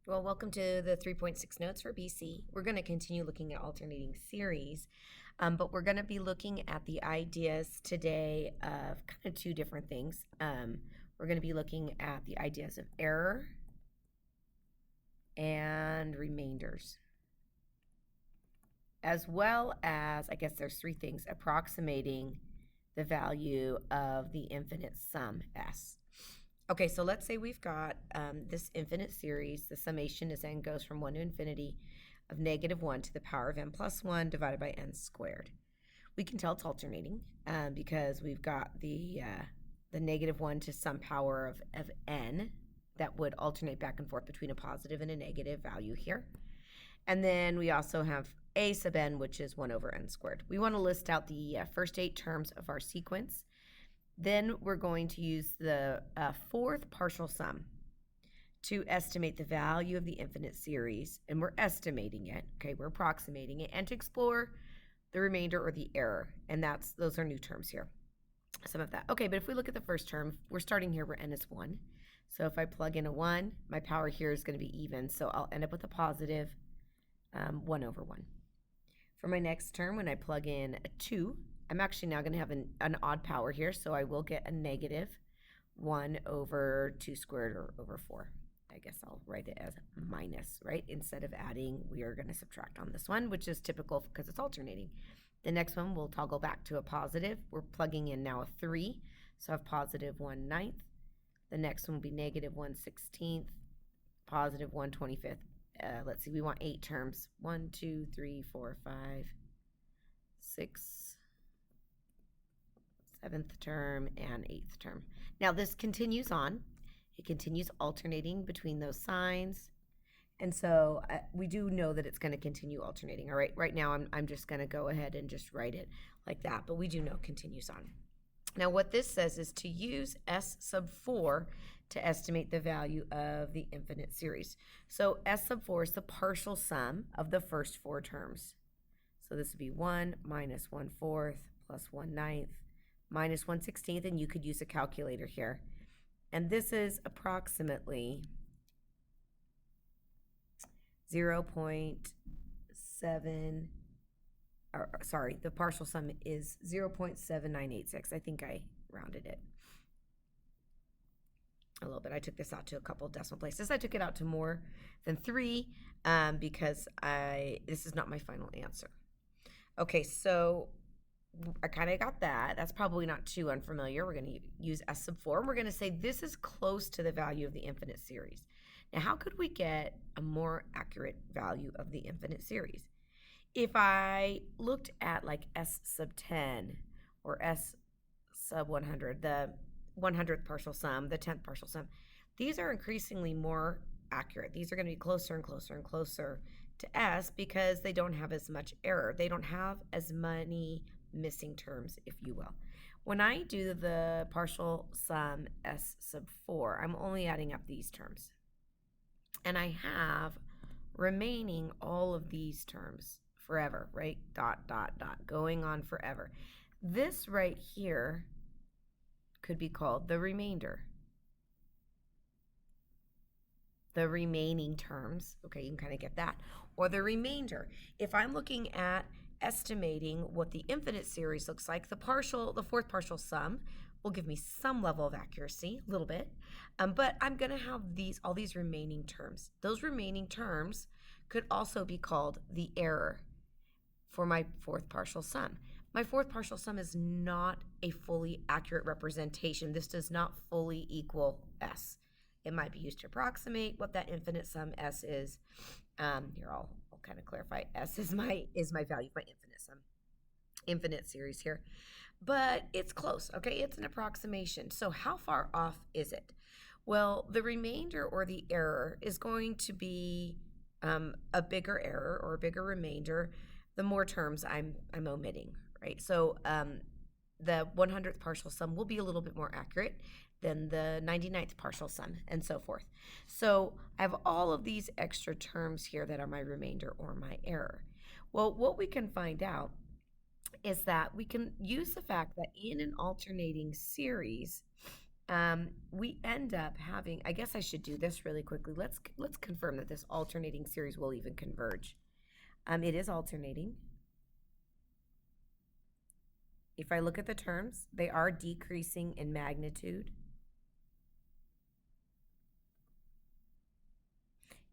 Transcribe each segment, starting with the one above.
Well, welcome to the 3.6 notes for BC. We're going to continue looking at alternating series, but we're going to be looking at the ideas today of kind of two different things. We're going to be looking at the ideas of error and remainders, as well as, I guess there's three things, approximating the value of the infinite sum S. Okay, so let's say we've got this infinite series. The summation is n goes from 1 to infinity of -1 to the power of n plus 1 divided by n squared. We can tell it's alternating because we've got the -1 to some power of n that would alternate back and forth between a positive and a negative value here. And then we also have a sub n, which is 1 over n squared. We want to list out the first 8 terms of our sequence. Then we're going to use the fourth partial sum to estimate the value of the infinite series, and we're estimating it, okay, we're approximating it, and to explore the remainder or the error, and those are new terms here, some of that. Okay, but if we look at the first term, we're starting here where n is 1. So if I plug in a 1, my power here is going to be even, so I'll end up with a positive 1 over 1. For my next term, when I plug in a 2, I'm actually now going to have an odd power here, so I will get a negative 1 over 2 squared or over 4. I guess I'll write it as minus, right? Instead of adding, we are going to subtract on this one, which is typical because it's alternating. The next one will toggle back to a positive. We're plugging in now a 3, so I have positive 1/9. The next one will be negative 1/16, positive 1/25. Let's see, we want 8 terms. 1, 2, 3, 4, 5, 6, 7th term, and 8th term. Now this continues on. It continues alternating between those signs. And so we do know that it's going to continue alternating. All right, right now I'm just going to go ahead and just write it like that, but we do know it continues on. Now what this says is to use S sub 4 to estimate the value of the infinite series. So S sub 4 is the partial sum of the first 4 terms. So this would be 1 minus 1/4 plus 1/9 minus 1/16, and you could use a calculator here. And this is approximately 0.7, or sorry, the partial sum is 0.7986. I think I rounded it a little bit. I took this out to a couple decimal places. I took it out to more than 3 because this is not my final answer. Okay, so I kind of got that. That's probably not too unfamiliar. We're going to use S sub 4, and we're going to say this is close to the value of the infinite series. Now, how could we get a more accurate value of the infinite series? If I looked at like S sub 10 or S sub 100, the 100th partial sum, the 10th partial sum, these are increasingly more accurate. These are going to be closer and closer and closer to S because they don't have as much error. They don't have as many missing terms, if you will. When I do the partial sum S sub 4, I'm only adding up these terms. And I have remaining all of these terms forever, right? Dot, dot, dot, going on forever. This right here could be called the remainder. The remaining terms, okay, you can kind of get that. Or the remainder. If I'm looking at estimating what the infinite series looks like, the fourth partial sum will give me some level of accuracy, a little bit, but I'm going to have all these remaining terms. Those remaining terms could also be called the error for my fourth partial sum. My fourth partial sum is not a fully accurate representation. This does not fully equal S. It might be used to approximate what that infinite sum S is. Here, I'll kind of clarify. S is my value of my infinite series here. But it's close, okay? It's an approximation. So how far off is it? Well, the remainder or the error is going to be a bigger error or a bigger remainder the more terms I'm omitting, right? So the 100th partial sum will be a little bit more accurate than the 99th partial sum, and so forth. So I have all of these extra terms here that are my remainder or my error. Well, what we can find out is that we can use the fact that in an alternating series, we end up having, I guess I should do this really quickly. Let's confirm that this alternating series will even converge. It is alternating. If I look at the terms, they are decreasing in magnitude.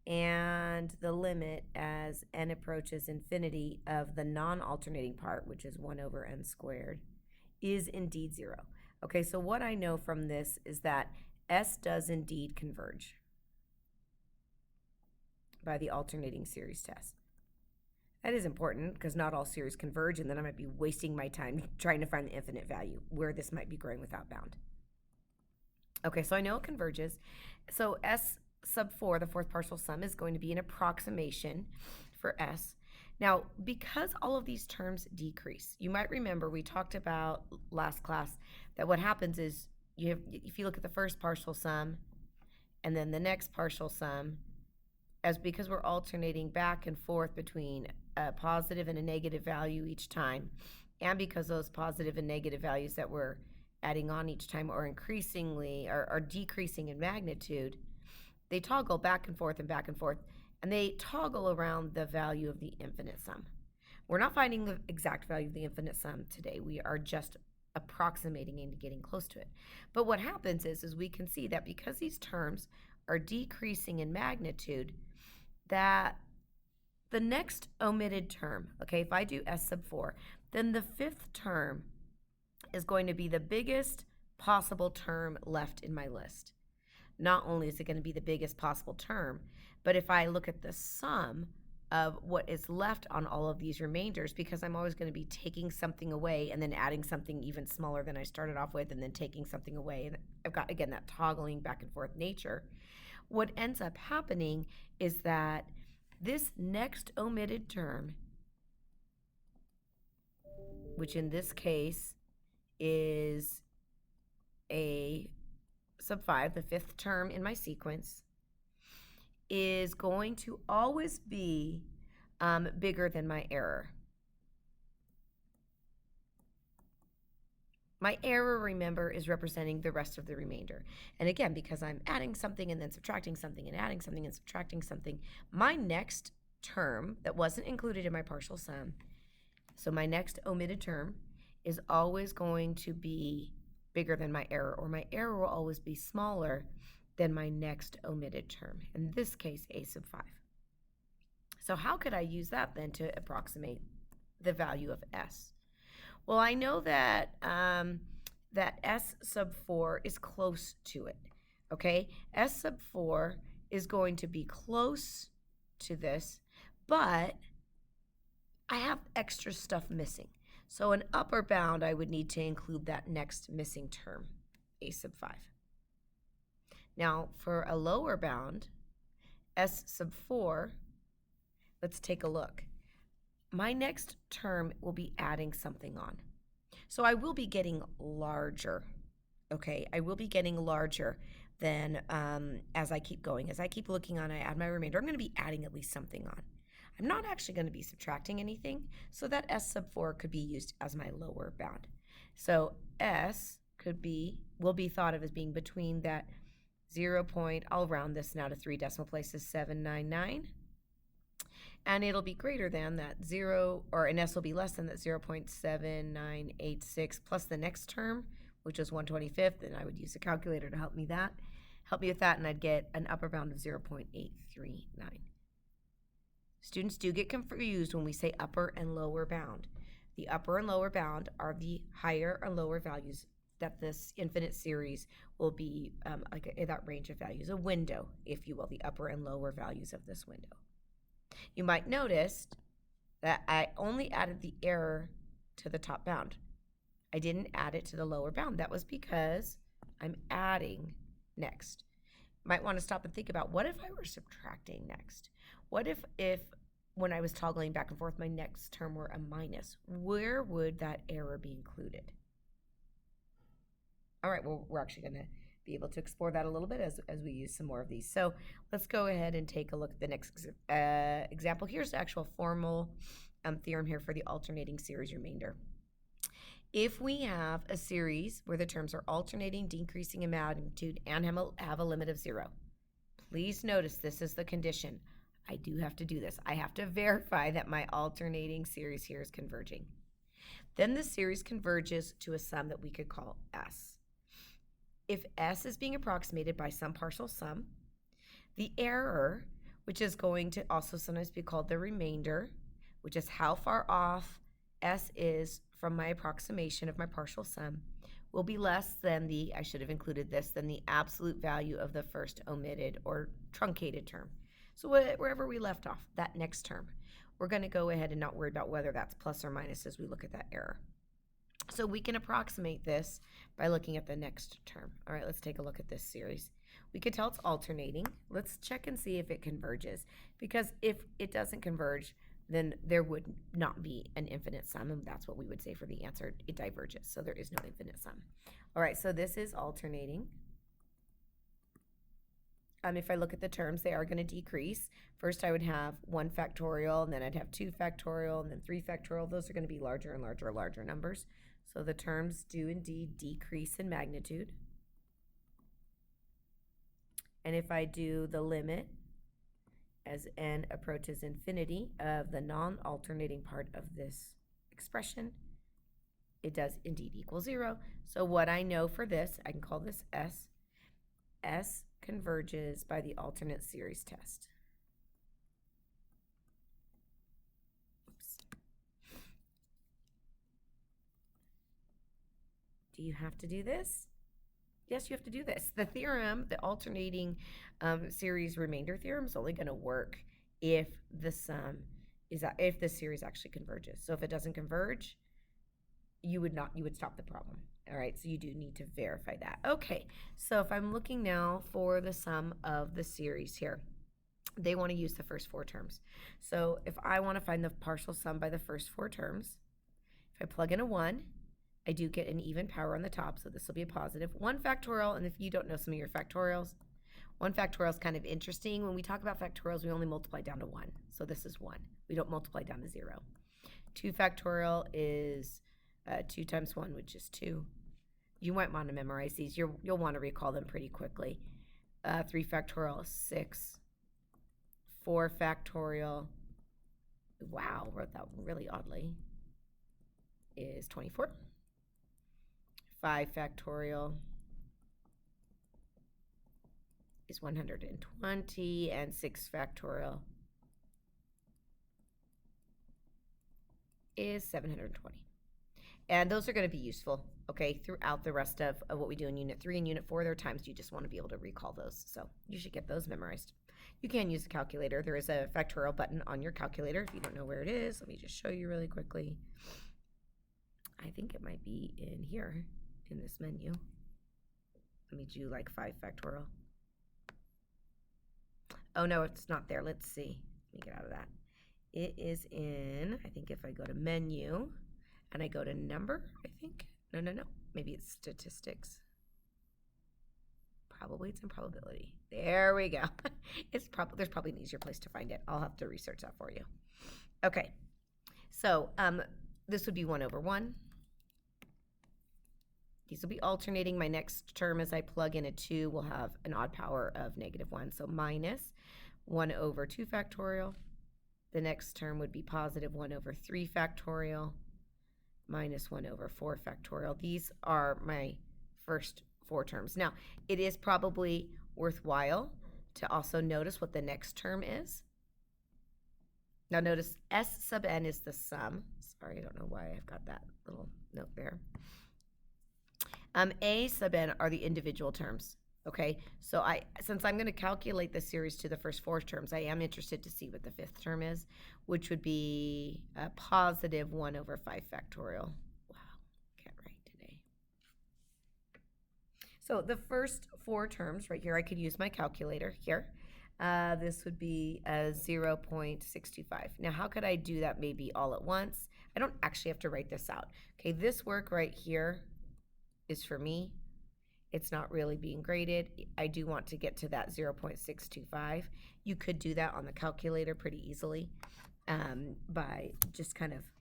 And the limit as n approaches infinity of the non-alternating part, which is 1 over n squared, is indeed 0. Okay, so what I know from this is that S does indeed converge by the alternating series test. That is important because not all series converge, and then I might be wasting my time trying to find the infinite value where this might be growing without bound. Okay, so I know it converges. So S sub 4, the fourth partial sum, is going to be an approximation for S. Now, because all of these terms decrease, you might remember we talked about last class that what happens is if you look at the first partial sum and then the next partial sum, because we're alternating back and forth between a positive and a negative value each time, and because those positive and negative values that we're adding on each time are decreasing in magnitude, they toggle back and forth, and they toggle around the value of the infinite sum. We're not finding the exact value of the infinite sum today. We are just approximating and getting close to it. But what happens is we can see that because these terms are decreasing in magnitude, that the next omitted term, okay, if I do S sub 4, then the fifth term is going to be the biggest possible term left in my list. Not only is it going to be the biggest possible term, but if I look at the sum of what is left on all of these remainders, because I'm always going to be taking something away and then adding something even smaller than I started off with and then taking something away, and I've got, again, that toggling back and forth nature, what ends up happening is that this next omitted term, which in this case is a sub 5, the fifth term in my sequence, is going to always be bigger than my error. My error, remember, is representing the rest of the remainder. And again, because I'm adding something and then subtracting something and adding something and subtracting something, my next term that wasn't included in my partial sum, so my next omitted term, is always going to be bigger than my error, or my error will always be smaller than my next omitted term, in this case a sub 5. So how could I use that then to approximate the value of S? Well, I know that that S sub 4 is close to it, okay? S sub 4 is going to be close to this, but I have extra stuff missing. So an upper bound, I would need to include that next missing term, a sub 5. Now, for a lower bound, S sub 4, let's take a look. My next term will be adding something on. So I will be getting larger, okay? I will be getting larger than as I keep going. As I keep looking on, I add my remainder. I'm going to be adding at least something on. I'm not actually going to be subtracting anything, so that S sub 4 could be used as my lower bound. So S will be thought of as being between that 0 point, I'll round this now to 3 decimal places, 799, and it'll be greater than that 0, or an S will be less than that 0.7986 plus the next term, which is 1/25th, and I would use a calculator to help me with that, and I'd get an upper bound of 0.839. Students do get confused when we say upper and lower bound. The upper and lower bound are the higher or lower values that this infinite series will be that range of values, a window, if you will, the upper and lower values of this window. You might notice that I only added the error to the top bound. I didn't add it to the lower bound. That was because I'm adding next. Might want to stop and think about, what if I were subtracting next? What if when I was toggling back and forth, my next term were a minus? Where would that error be included? All right, well, we're actually going to be able to explore that a little bit as we use some more of these. So let's go ahead and take a look at the next example. Here's the actual formal theorem here for the alternating series remainder. If we have a series where the terms are alternating, decreasing in magnitude, and have a limit of 0, please notice this is the condition. I do have to do this. I have to verify that my alternating series here is converging. Then the series converges to a sum that we could call S. If S is being approximated by some partial sum, the error, which is going to also sometimes be called the remainder, which is how far off S is from my approximation of my partial sum, will be less than the, I should have included this, than the absolute value of the first omitted or truncated term. So wherever we left off, that next term, we're going to go ahead and not worry about whether that's plus or minus as we look at that error. So we can approximate this by looking at the next term. All right, let's take a look at this series. We could tell it's alternating. Let's check and see if it converges, because if it doesn't converge, then there would not be an infinite sum, and that's what we would say for the answer. It diverges, so there is no infinite sum. All right, so this is alternating. If I look at the terms, they are going to decrease. First, I would have 1 factorial, and then I'd have 2 factorial, and then 3 factorial. Those are going to be larger and larger numbers. So the terms do indeed decrease in magnitude. And if I do the limit as n approaches infinity of the non-alternating part of this expression, it does indeed equal 0. So what I know for this, I can call this S. S converges by the alternate series test. Oops. Do you have to do this? Yes, you have to do this. The theorem, the alternating series remainder theorem, is only going to work if the series actually converges. So if it doesn't converge, you would stop the problem. All right, so you do need to verify that. Okay, so if I'm looking now for the sum of the series here, they want to use the first 4 terms. So if I want to find the partial sum by the first 4 terms, if I plug in a 1, I do get an even power on the top, so this will be a positive. 1 factorial, and if you don't know some of your factorials, 1 factorial is kind of interesting. When we talk about factorials, we only multiply down to 1, so this is 1. We don't multiply down to 0. 2 factorial is 2 times 1, which is 2. You might want to memorize these. You'll want to recall them pretty quickly. 3 factorial is 6. 4 factorial, wow, wrote that really oddly, is 24. 5 factorial is 120, and 6 factorial is 720. And those are going to be useful, okay, throughout the rest of what we do in Unit 3 and Unit 4. There are times you just want to be able to recall those, so you should get those memorized. You can use a calculator. There is a factorial button on your calculator if you don't know where it is. Let me just show you really quickly. I think it might be in here in this menu. Let me do like 5 factorial. Oh no, it's not there. Let's see. Let me get out of that. It is in, I think if I go to menu and I go to number, I think. No. Maybe it's statistics. Probably it's in probability. There we go. There's probably an easier place to find it. I'll have to research that for you. Okay. So this would be 1 over 1. These will be alternating. My next term, as I plug in a 2, will have an odd power of -1. So minus 1 over 2 factorial. The next term would be positive 1 over 3 factorial minus 1 over 4 factorial. These are my first 4 terms. Now, it is probably worthwhile to also notice what the next term is. Now notice S sub n is the sum. Sorry, I don't know why I've got that little note there. A sub n are the individual terms. Okay, so since I'm going to calculate the series to the first 4 terms, I am interested to see what the 5th term is, which would be a positive 1 over 5 factorial. Wow, can't write today. So the first 4 terms right here, I could use my calculator here. This would be 0.625. Now, how could I do that maybe all at once? I don't actually have to write this out. Okay, this work right here is for me. It's not really being graded. I do want to get to that 0.625. You could do that on the calculator pretty easily by just kind of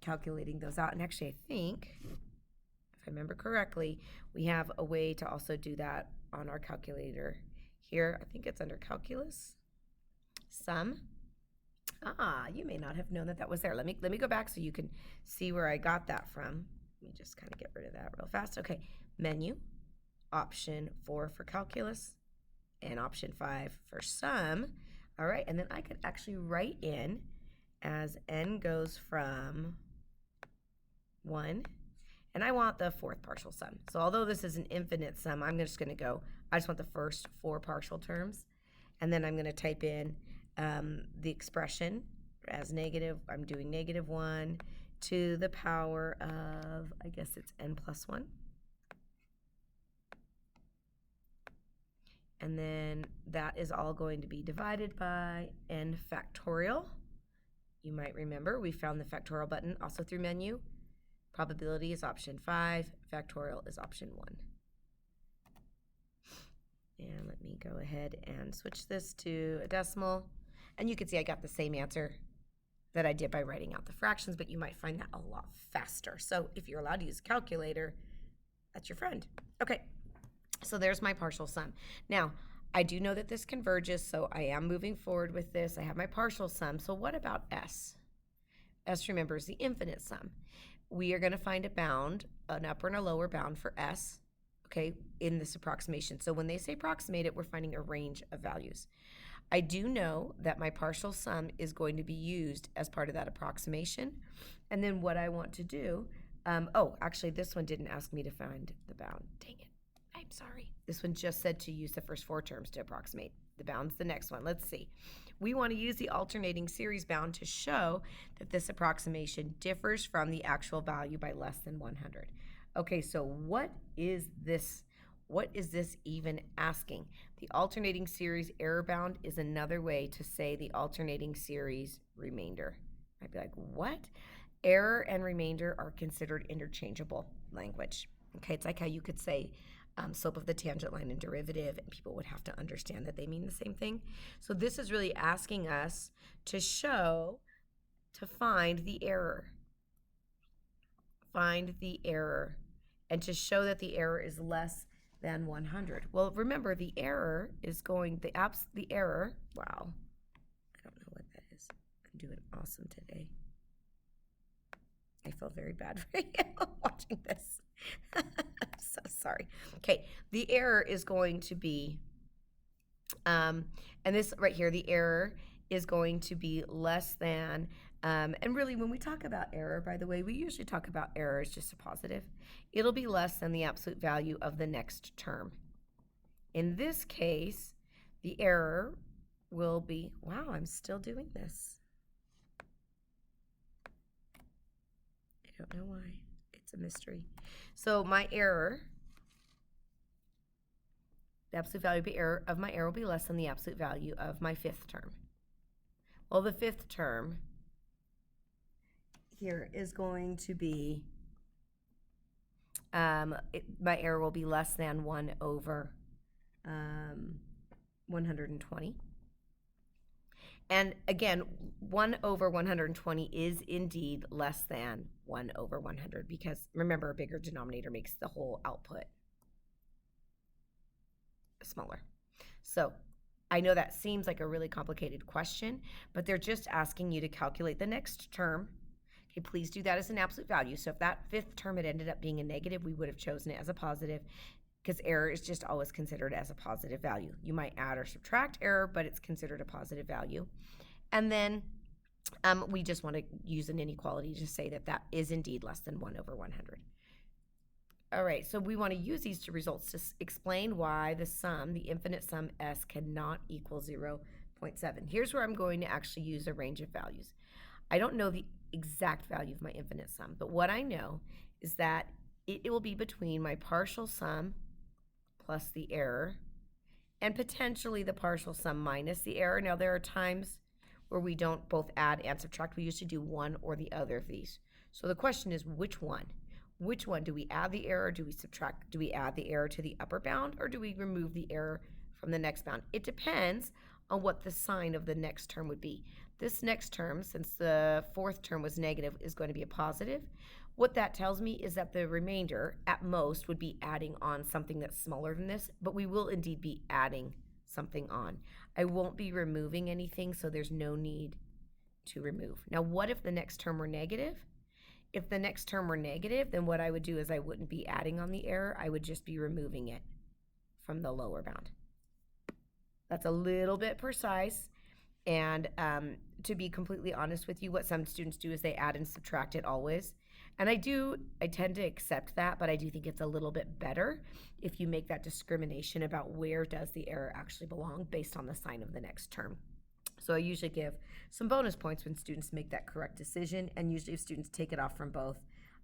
calculating those out. And actually, I think, if I remember correctly, we have a way to also do that on our calculator here. I think it's under calculus, sum. You may not have known that was there. Let me go back so you can see where I got that from. Let me just kind of get rid of that real fast. Okay, menu, option 4 for calculus, and option 5 for sum. All right, and then I could actually write in as n goes from 1, and I want the fourth partial sum. So although this is an infinite sum, I'm just going to go, I just want the first 4 partial terms, and then I'm going to type in the expression as negative. I'm doing -1 to the power of, I guess it's n plus 1. And then that is all going to be divided by n factorial. You might remember we found the factorial button also through menu. Probability is option 5, factorial is option 1. And let me go ahead and switch this to a decimal. And you can see I got the same answer that I did by writing out the fractions, but you might find that a lot faster. So if you're allowed to use a calculator, that's your friend. Okay, so there's my partial sum. Now, I do know that this converges, so I am moving forward with this. I have my partial sum. So what about S? S, remember, is the infinite sum. We are going to find a bound, an upper and a lower bound for S, okay, in this approximation. So when they say approximate it, we're finding a range of values. I do know that my partial sum is going to be used as part of that approximation. And then what I want to do, actually this one didn't ask me to find the bound. Dang it, I'm sorry. This one just said to use the first 4 terms to approximate. The bound's the next one. Let's see. We want to use the alternating series bound to show that this approximation differs from the actual value by less than 100. Okay, so what is this? What is this even asking? The alternating series error bound is another way to say the alternating series remainder. I'd be like, what? Error and remainder are considered interchangeable language. Okay, it's like how you could say slope of the tangent line and derivative, and people would have to understand that they mean the same thing. So this is really asking us to find the error. Find the error, and to show that the error is less than 100. Well, remember the error is going, the error, wow, I don't know what that is. I'm doing awesome today. I feel very bad for you watching this. I'm so sorry. Okay, the error is going to be, and this right here, the error is going to be less than, and really when we talk about error, by the way, we usually talk about error as just a positive. It'll be less than the absolute value of the next term. In this case, the error will be, wow, I'm still doing this. I don't know why. It's a mystery. So my error, the absolute value of my error will be less than the absolute value of my 5th term. Well, the 5th term here is going to be, my error will be less than 1 over 120. And again, 1 over 120 is indeed less than 1 over 100 because remember, a bigger denominator makes the whole output smaller. So I know that seems like a really complicated question, but they're just asking you to calculate the next term. Okay, please do that as an absolute value. So if that 5th term had ended up being a negative, we would have chosen it as a positive because error is just always considered as a positive value. You might add or subtract error, but it's considered a positive value. And then we just want to use an inequality to say that that is indeed less than 1 over 100. All right, so we want to use these two results to explain why the sum, the infinite sum S, cannot equal 0.7. Here's where I'm going to actually use a range of values. I don't know the exact value of my infinite sum, but what I know is that it will be between my partial sum plus the error and potentially the partial sum minus the error. Now, there are times where we don't both add and subtract. We usually do one or the other of these. So the question is, which one? Which one? Do we add the error? Do we subtract? Do we add the error to the upper bound, or do we remove the error from the next bound? It depends on what the sign of the next term would be. This next term, since the fourth term was negative, is going to be a positive. What that tells me is that the remainder, at most, would be adding on something that's smaller than this, but we will indeed be adding something on. I won't be removing anything, so there's no need to remove. Now, what if the next term were negative? If the next term were negative, then what I would do is I wouldn't be adding on the error. I would just be removing it from the lower bound. That's a little bit precise. And to be completely honest with you, what some students do is they add and subtract it always. And I tend to accept that, but I do think it's a little bit better if you make that discrimination about where does the error actually belong based on the sign of the next term. So I usually give some bonus points when students make that correct decision, and usually if students take it off from both,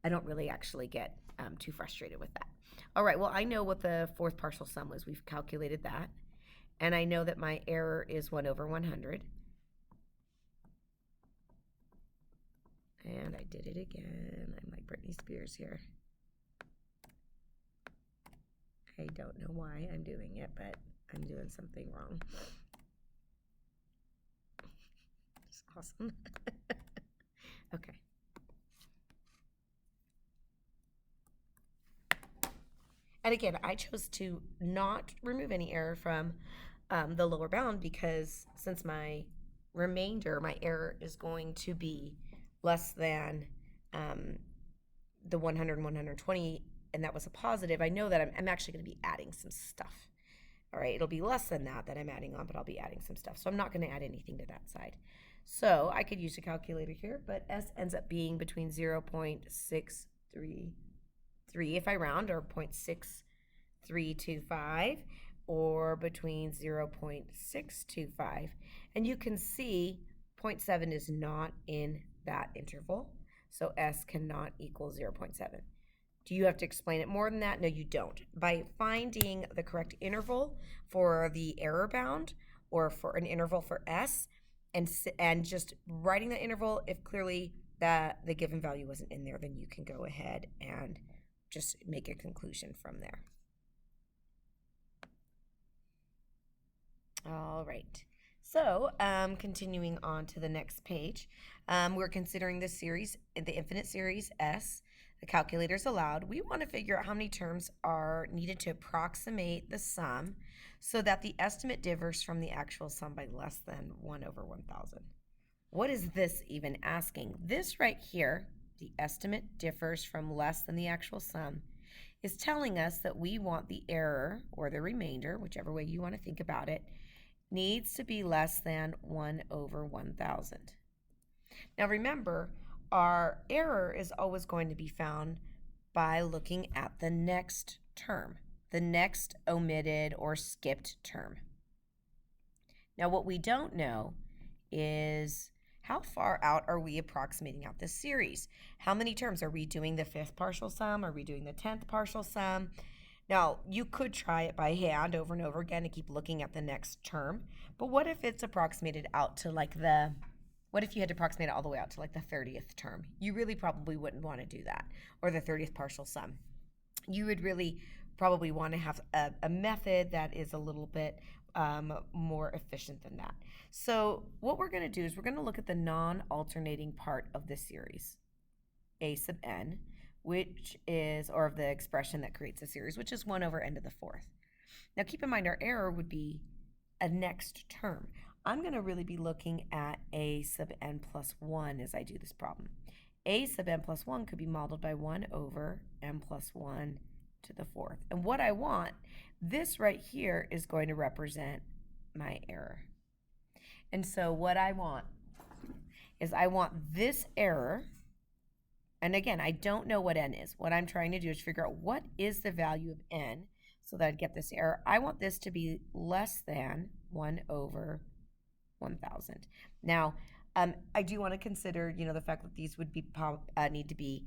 I don't really actually get too frustrated with that. All right, well, I know what the fourth partial sum was. We've calculated that, and I know that my error is 1 over 100. And I did it again. I'm like Britney Spears here. I don't know why I'm doing it, but I'm doing something wrong. It's awesome. Okay. And again, I chose to not remove any error from the lower bound because since my remainder, my error is going to be less than the 100 and 120, and that was a positive, I know that I'm actually going to be adding some stuff. All right, it'll be less than that I'm adding on, but I'll be adding some stuff. So I'm not going to add anything to that side. So I could use a calculator here, but S ends up being between 0.633 if I round, or 0.6325, or between 0.625. And you can see 0.7 is not in that interval, so S cannot equal 0.7. Do you have to explain it more than that? No, you don't. By finding the correct interval for the error bound or for an interval for S and just writing the interval, if clearly that the given value wasn't in there, then you can go ahead and just make a conclusion from there. All right. So continuing on to the next page, we're considering the series, the infinite series S. The calculator's allowed. We want to figure out how many terms are needed to approximate the sum so that the estimate differs from the actual sum by less than 1 over 1,000. What is this even asking? This right here, the estimate differs from less than the actual sum, is telling us that we want the error or the remainder, whichever way you want to think about it, needs to be less than 1 over 1,000. Now remember, our error is always going to be found by looking at the next term, the next omitted or skipped term. Now what we don't know is how far out are we approximating out this series? How many terms? Are we doing the 5th partial sum? Are we doing the 10th partial sum? Now, you could try it by hand over and over again and keep looking at the next term, but what if it's approximated out to what if you had to approximate it all the way out to like the 30th term? You really probably wouldn't want to do that, or the 30th partial sum. You would really probably want to have a method that is a little bit more efficient than that. So what we're going to do is we're going to look at the non-alternating part of the series, a sub n, which is, or of the expression that creates a series, which is 1 over n to the 4th. Now keep in mind our error would be a next term. I'm going to really be looking at a sub n plus 1 as I do this problem. A sub n plus 1 could be modeled by 1 over n plus 1 to the 4th. And what I want, this right here is going to represent my error. And so what I want is I want this error, and again, I don't know what n is. What I'm trying to do is figure out what is the value of n so that I'd get this error. I want this to be less than 1 over 1,000. Now, I do want to consider, the fact that these would be need to be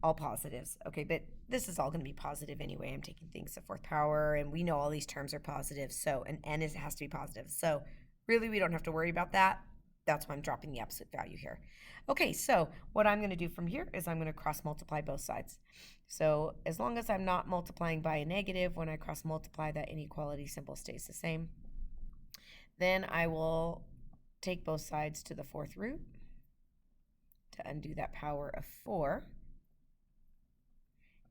all positives. Okay, but this is all going to be positive anyway. I'm taking things to 4th power, and we know all these terms are positive, so an n has to be positive. So really, we don't have to worry about that. That's why I'm dropping the absolute value here. Okay, so what I'm going to do from here is I'm going to cross multiply both sides. So as long as I'm not multiplying by a negative, when I cross multiply, that inequality symbol stays the same. Then I will take both sides to the fourth root to undo that power of 4.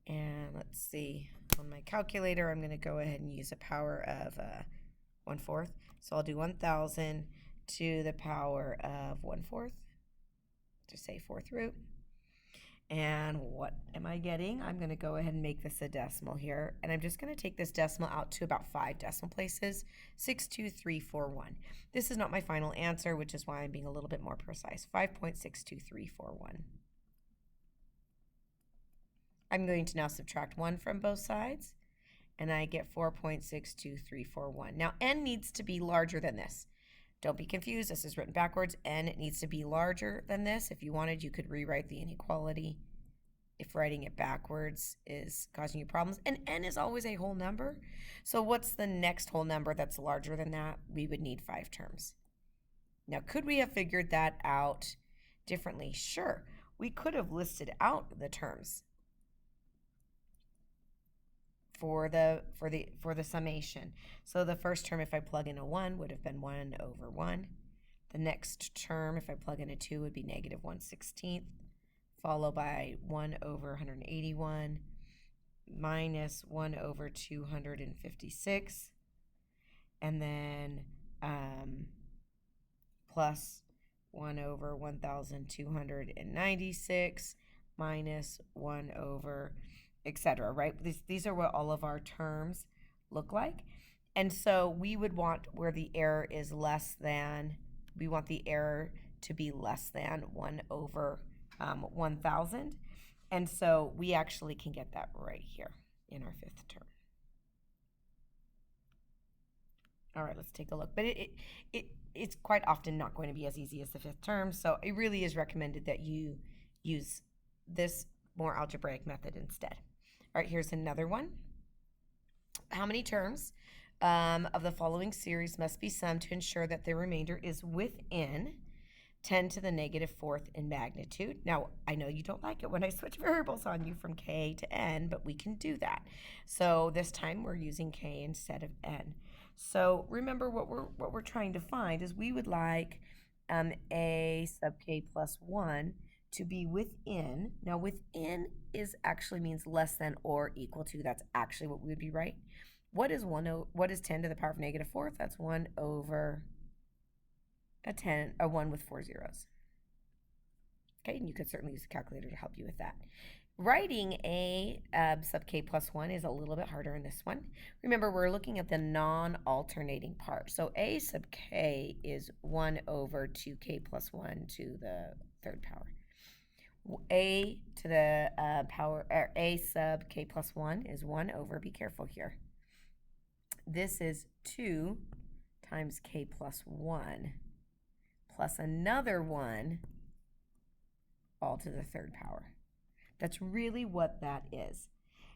And let's see, on my calculator, I'm going to go ahead and use a power of 1/4. So I'll do 1,000 to the power of 1/4 to say fourth root. And what am I getting? I'm going to go ahead and make this a decimal here. And I'm just going to take this decimal out to about 5 decimal places, 62341. This is not my final answer, which is why I'm being a little bit more precise, 5.62341. I'm going to now subtract 1 from both sides, and I get 4.62341. Now, n needs to be larger than this. Don't be confused. This is written backwards. N needs to be larger than this. If you wanted, you could rewrite the inequality if writing it backwards is causing you problems. And n is always a whole number. So what's the next whole number that's larger than that? We would need 5 terms. Now, could we have figured that out differently? Sure. We could have listed out the terms for the summation. So the first term, if I plug in a 1, would have been 1/1. The next term, if I plug in a 2, would be -1/16, followed by 1/181 minus 1/256, and then plus 1/1296 minus 1/, etc., right? These are what all of our terms look like. And so we would want where the error is less than, we want the error to be less than 1/1000. And so we actually can get that right here in our 5th term. All right, let's take a look. But it's quite often not going to be as easy as the 5th term. So it really is recommended that you use this more algebraic method instead. All right, here's another one. How many terms of the following series must be summed to ensure that the remainder is within 10 to the -4th in magnitude? Now, I know you don't like it when I switch variables on you from k to n, but we can do that. So this time we're using k instead of n. So remember what we're trying to find is we would like a sub k plus 1 to be within. Now, within actually means less than or equal to. That's actually what we would be right. What is 10 to the power of -4th? That's 1/1 with 4 zeros. Okay, and you could certainly use a calculator to help you with that. Writing a sub k plus 1 is a little bit harder in this one. Remember, we're looking at the non-alternating part. So a sub k is 1/2k plus 1 to the 3rd power. A to the power, or a sub k plus 1 is 1/, be careful here. This is 2 times k plus 1 plus another 1 all to the 3rd power. That's really what that is.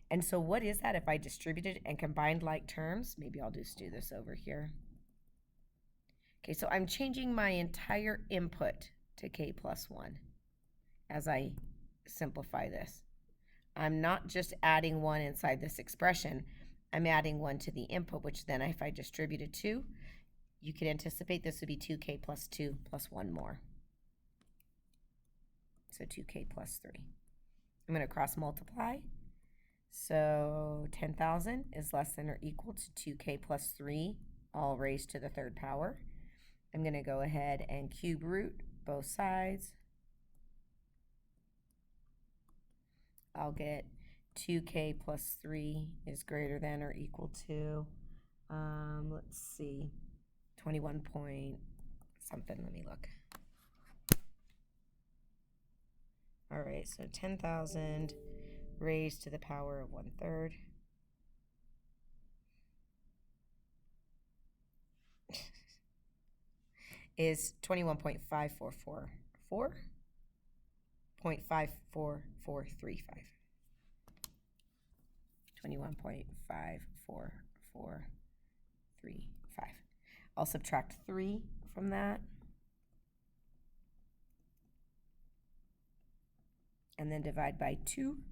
And so what is that if I distributed and combined like terms? Maybe I'll just do this over here. Okay, so I'm changing my entire input to k plus 1 as I simplify this. I'm not just adding 1 inside this expression. I'm adding 1 to the input, which then if I distributed 2, you could anticipate this would be 2k plus 2 plus 1 more. So 2k plus 3. I'm going to cross multiply. So 10,000 is less than or equal to 2k plus 3, all raised to the 3rd power. I'm going to go ahead and cube root both sides. I'll get 2k plus 3 is greater than or equal to, let's see, 21 point something. Let me look. All right, so 10,000 raised to the power of 1/3. is 21.5444.54435. 21.54435. I'll subtract 3 from that. And then divide by 2.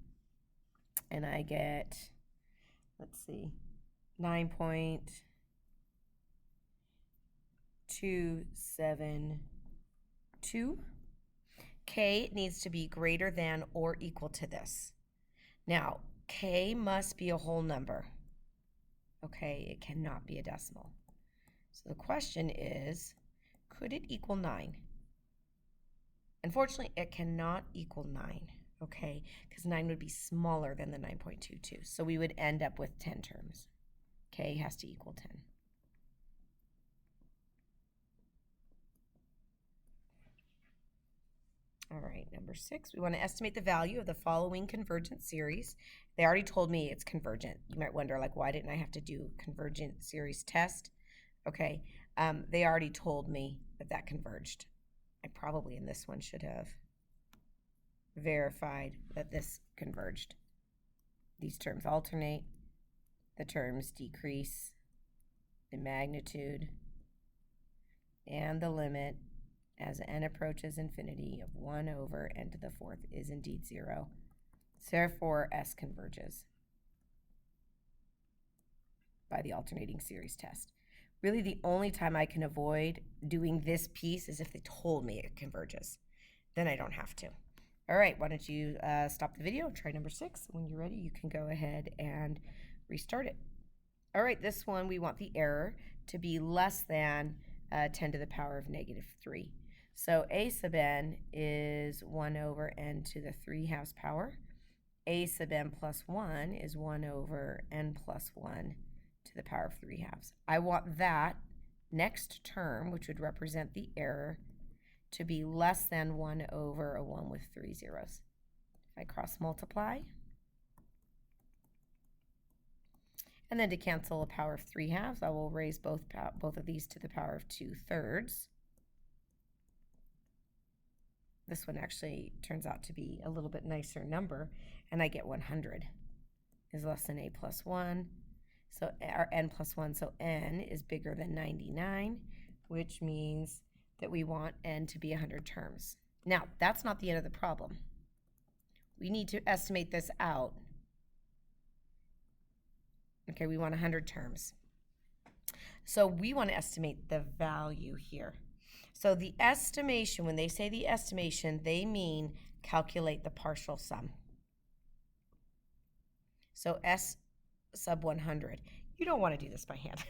And I get, let's see, 9 point, 0.272. K needs to be greater than or equal to this. Now, K must be a whole number. Okay, it cannot be a decimal. So the question is, could it equal 9? Unfortunately, it cannot equal 9, okay, because 9 would be smaller than the 9.22. So we would end up with 10 terms. K has to equal 10. All right, number 6, we want to estimate the value of the following convergent series. They already told me it's convergent. You might wonder, like, why didn't I have to do convergent series test? Okay, they already told me that that converged. I probably in this one should have verified that this converged. These terms alternate, the terms decrease in magnitude, and the limit as n approaches infinity of 1 over n to the 4th is indeed 0. So therefore, S converges by the alternating series test. Really, the only time I can avoid doing this piece is if they told me it converges. Then I don't have to. All right, why don't you stop the video, try number 6. When you're ready, you can go ahead and restart it. All right, this one, we want the error to be less than 10 to the power of negative 3. So a sub n is 1 over n to the 3/2 power. A sub n plus 1 is 1 over n plus 1 to the power of 3/2. I want that next term, which would represent the error, to be less than 1 over a 1 with 3 zeros. If I cross multiply, and then to cancel a power of 3/2, I will raise both of these to the power of 2/3. This one actually turns out to be a little bit nicer number, and I get 100 is less than a plus 1, so or n plus 1, so n is bigger than 99, which means that we want n to be 100 terms. Now, that's not the end of the problem. We need to estimate this out. Okay, we want 100 terms. So we want to estimate the value here. So the estimation, when they say the estimation, they mean calculate the partial sum. So S sub 100. You don't want to do this by hand,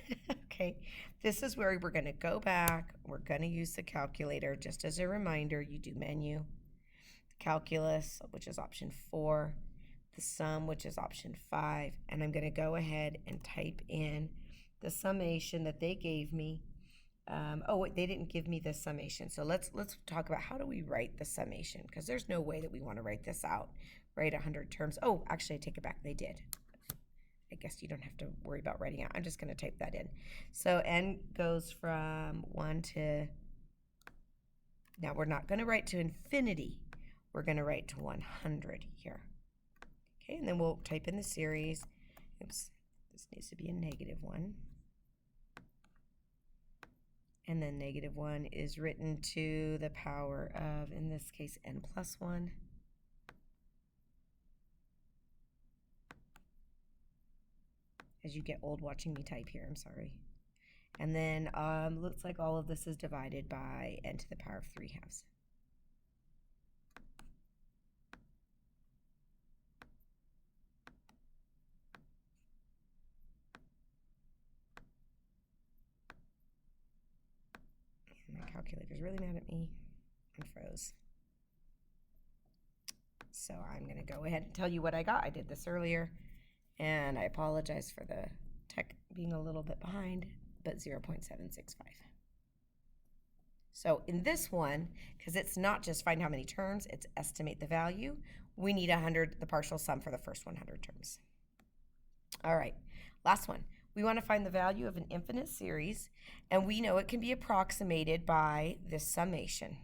okay? This is where we're going to go back. We're going to use the calculator. Just as a reminder, you do menu, calculus, which is option 4, the sum, which is option 5, and I'm going to go ahead and type in the summation that they gave me. Oh, wait, they didn't give me the summation. So let's talk about how do we write the summation, because there's no way that we want to write this out, write 100 terms. Oh, actually, I take it back. They did. I guess you don't have to worry about writing out. I'm just going to type that in. So n goes from 1 to, now we're not going to write to infinity. We're going to write to 100 here. Okay, and then we'll type in the series. Oops, this needs to be a -1. And then -1 is written to the power of, in this case, n plus 1. As you get old watching me type here, I'm sorry. And then looks like all of this is divided by n to the power of 3/2. My calculator's really mad at me and froze. So I'm going to go ahead and tell you what I got. I did this earlier, and I apologize for the tech being a little bit behind, but 0.765. So in this one, because it's not just find how many terms, it's estimate the value, we need 100, the partial sum for the first 100 terms. All right, last one. We want to find the value of an infinite series, and we know it can be approximated by this summation.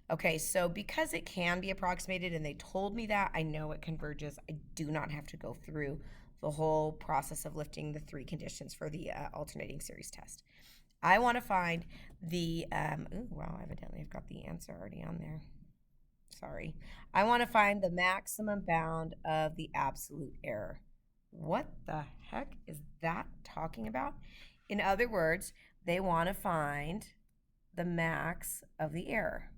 Okay, so because it can be approximated and they told me that, I know it converges. I do not have to go through the whole process of lifting the 3 conditions for the alternating series test. I want to find the, ooh, wow, evidently I've got the answer already on there. Sorry. I want to find the maximum bound of the absolute error. What the heck is that talking about? In other words, they want to find the max of the error.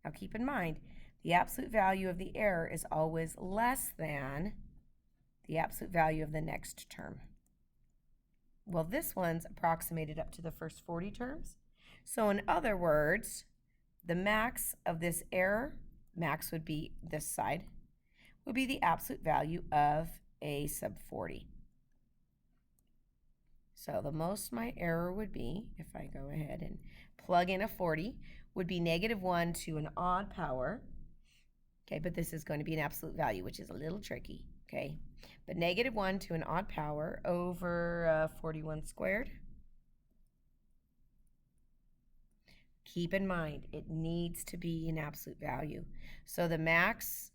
Now keep in mind, the absolute value of the error is always less than the absolute value of the next term. Well, this one's approximated up to the first 40 terms. So in other words, the max of this error, max would be this side, would be the absolute value of a sub 40. So the most my error would be, if I go ahead and plug in a 40, would be -1 to an odd power. Okay, but this is going to be an absolute value, which is a little tricky. Okay, but -1 to an odd power over 41 squared. Keep in mind, it needs to be an absolute value. So the max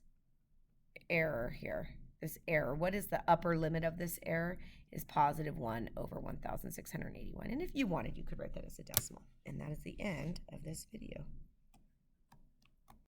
error here, this error, what is the upper limit of this error? Is +1 over 1,681. And if you wanted, you could write that as a decimal. And that is the end of this video.